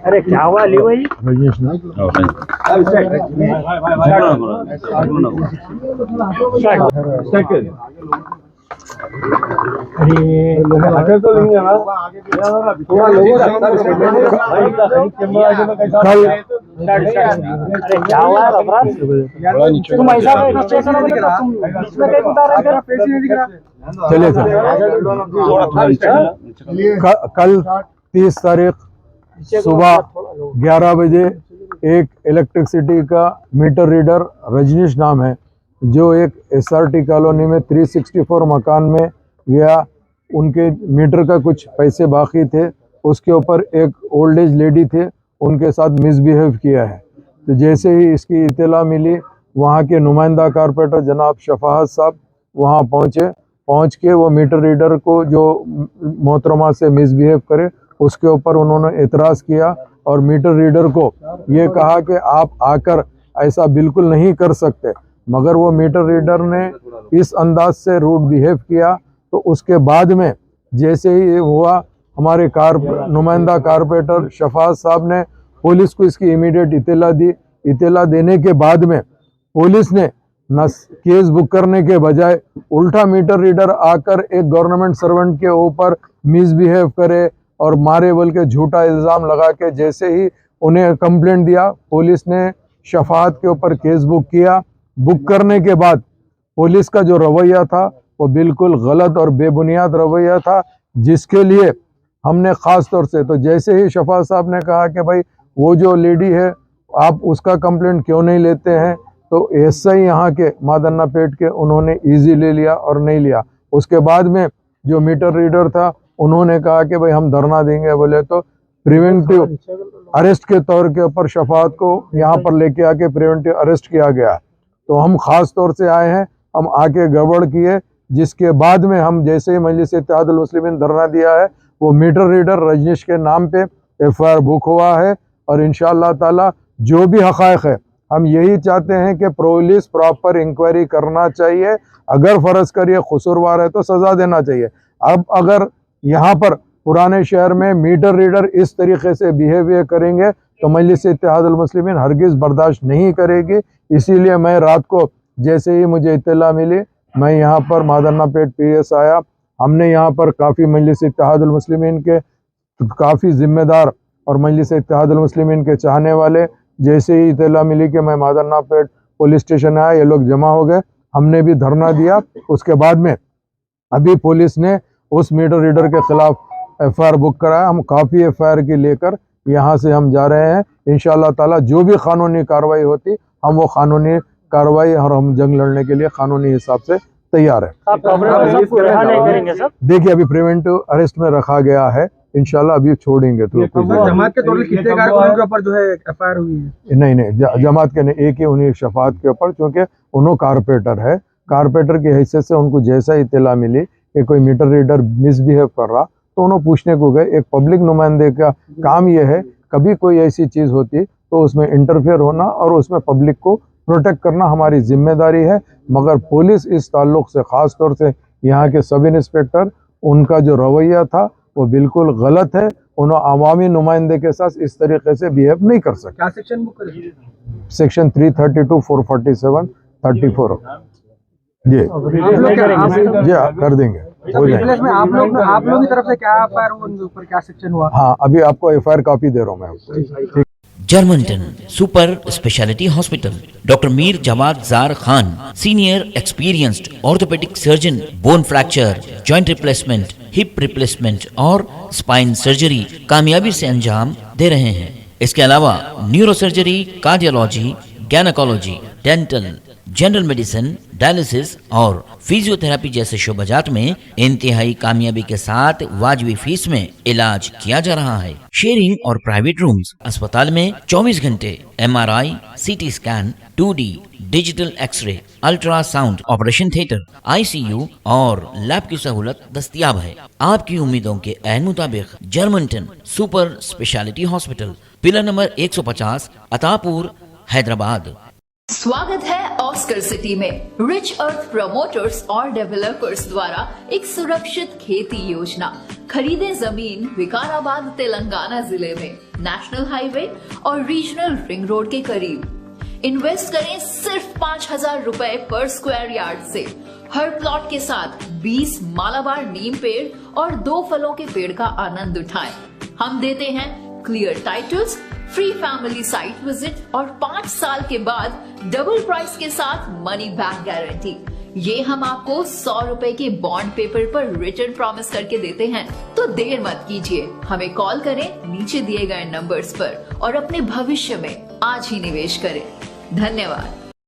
अरे क्या हुआ अली भाई? रजनीश ना तो लेंगे ना अरे क्या हुआ है तुम ऐसा स्टेशन हो गया तुम इसमें कहीं उतार चलिए सर कल 30 तारीख सुबह 11 बजे एक इलेक्ट्रिसिटी का मीटर रीडर रजनीश नाम है जो एक SRT कॉलोनी में 364 मकान में गया। उनके मीटर का कुछ पैसे बाकी थे, उसके ऊपर एक ओल्ड एज लेडी थे, उनके साथ मिसबिहेव किया है। तो जैसे ही इसकी इत्तला मिली, वहाँ के नुमाइंदा कारपोरेटर जनाब शफाअत साहब वहाँ पहुँच के वो मीटर रीडर को जो मोहतरमा से मिसबिहेव करे उसके ऊपर उन्होंने एतराज़ किया और मीटर रीडर को ये कहा कि आप आकर ऐसा बिल्कुल नहीं कर सकते, मगर वो मीटर रीडर ने इस अंदाज से रूड बिहेव किया। तो उसके बाद में जैसे ही ये हुआ, हमारे नुमाइंदा कारपोरेटर शफाअत साहब ने पुलिस को इसकी इमीडिएट इत्तला दी। इत्तला देने के बाद में पुलिस ने न केस बुक करने के बजाय उल्टा मीटर रीडर आकर एक गवर्नमेंट सर्वेंट के ऊपर मिसबिहेव करे और मारे बोल के झूठा इल्ज़ाम लगा के जैसे ही उन्हें कंप्लेंट दिया, पुलिस ने शफाअत के ऊपर केस बुक किया। बुक करने के बाद पुलिस का जो रवैया था वो बिल्कुल गलत और बेबुनियाद रवैया था, जिसके लिए हमने ख़ास तौर से तो जैसे ही शफाअत साहब ने कहा कि भाई वो जो लेडी है आप उसका कंप्लेंट क्यों नहीं लेते हैं, तो ऐसा ही यहाँ के मादन्ना पेट के उन्होंने ईजी ले लिया और नहीं लिया। उसके बाद में जो मीटर रीडर था उन्होंने कहा कि भाई हम धरना देंगे बोले, तो प्रिवेंटिव अरेस्ट के तौर के ऊपर शफाअत को यहाँ पर लेके आके प्रिवेंटिव अरेस्ट किया गया। तो हम ख़ास तौर से आए हैं, हम आके गड़बड़ किए, जिसके बाद में हम जैसे ही मजलिस इत्तेहादुल मुस्लिमीन धरना दिया है, वो मीटर रीडर रजनीश के नाम पे FIR बुक हुआ है और इंशाअल्लाह ताला जो भी हक़ाइक़ है हम यही चाहते हैं कि पुलिस प्रॉपर इंक्वायरी करना चाहिए। अगर फ़र्ज़ करिए कसूरवार है तो सज़ा देना चाहिए। अब अगर यहाँ पर पुराने शहर में मीटर रीडर इस तरीके से बिहेवियर करेंगे तो मजलिस इत्तेहादुल मुस्लिमीन हरगिज़ बर्दाश्त नहीं करेगी। इसीलिए मैं रात को जैसे ही मुझे इत्तला मिली, मैं यहाँ पर मादन्ना पेट PS आया। हमने यहाँ पर काफ़ी मजलिस इत्तेहादुल मुस्लिमीन के काफ़ी ज़िम्मेदार और मजलिस इत्तेहादुल मुस्लिमीन के चाहने वाले जैसे ही इत्तला मिली कि मैं मादन्ना पेट पुलिस स्टेशन आया, ये लोग जमा हो गए, हमने भी धरना दिया। उसके बाद में अभी पुलिस ने उस मीटर रीडर के खिलाफ FIR बुक कराया। हम काफ़ी FIR की लेकर यहाँ से हम जा रहे हैं। इंशाअल्लाह ताला जो भी कानूनी कार्रवाई होती हम वो कानूनी कार्रवाई और हम जंग लड़ने के लिए कानूनी हिसाब से तैयार है। देखिए अभी प्रिवेंटिव अरेस्ट में रखा गया है, इंशाल्लाह अभी छोड़ेंगे तो जमात के टोटल कितने कारकुनों के ऊपर जो है FIR हुई है? नहीं जमात के नहीं, एक ही उन्हीं शफाअत के ऊपर, क्योंकि उन्होंने कारपोरेटर है, कारपोरेटर की हैसियत से उनको जैसा इत्तला मिली कि कोई मीटर रीडर मिसबिहेव कर रहा तो उन्होंने पूछने को गए। एक पब्लिक नुमाइंदे का काम यह है, कभी कोई ऐसी चीज़ होती तो उसमें इंटरफेयर होना और उसमें पब्लिक को प्रोटेक्ट करना हमारी जिम्मेदारी है। मगर पुलिस इस ताल्लुक़ से ख़ास तौर से यहाँ के सब इंस्पेक्टर, उनका जो रवैया था वो बिल्कुल गलत है। उन्होंने अवामी नुमाइंदे के साथ इस तरीके से बिहेव नहीं कर सकते। क्या सेक्शन बुक करें? सेक्शन 332, 447, 34 जी जी कर देंगे, हो जाएगा। में आप लोग की तरफ से क्या FIR उनके ऊपर क्या सेक्शन हुआ? हाँ अभी आपको FIR कॉपी दे रहा हूँ मैं आपको। Germanton super speciality hospital, doctor Mir Jawad Jar Khan, senior experienced orthopaedic surgeon, bone fracture, joint replacement, hip replacement और स्पाइन सर्जरी कामयाबी से अंजाम दे रहे हैं। इसके अलावा neuro surgery, cardiology, gynaecology, dental, general medicine, dialysis और फिजियोथेरेपी जैसे शोबाजात में इंतहाई कामयाबी के साथ वाजिबी फीस में इलाज किया जा रहा है। शेयरिंग और प्राइवेट रूम्स, अस्पताल में 24 घंटे MRI, CT scan, 2D digital x-ray, ultrasound, operation theatre, ICU और लैब की सहूलत दस्तयाब है। आपकी उम्मीदों के ऐन मुताबिक Germanton super speciality hospital, pillar number 150, Attapur, Hyderabad. स्वागत है ऑस्कर सिटी में रिच अर्थ प्रमोटर्स और डेवलपर्स द्वारा एक सुरक्षित खेती योजना। खरीदें जमीन विकाराबाद तेलंगाना जिले में नेशनल हाईवे और रीजनल रिंग रोड के करीब। इन्वेस्ट करें सिर्फ 5,000 रुपए पर स्क्वायर यार्ड से। हर प्लॉट के साथ 20 मालाबार नीम पेड़ और 2 फलों के पेड़ का आनंद उठाएं। हम देते हैं clear titles, free family site visit और 5 साल के बाद डबल प्राइस के साथ मनी बैक गारंटी। ये हम आपको 100 रुपए के बॉन्ड पेपर पर रिटर्न प्रॉमिस करके देते हैं। तो देर मत कीजिए, हमें कॉल करें नीचे दिए गए नंबर्स पर और अपने भविष्य में आज ही निवेश करें। धन्यवाद।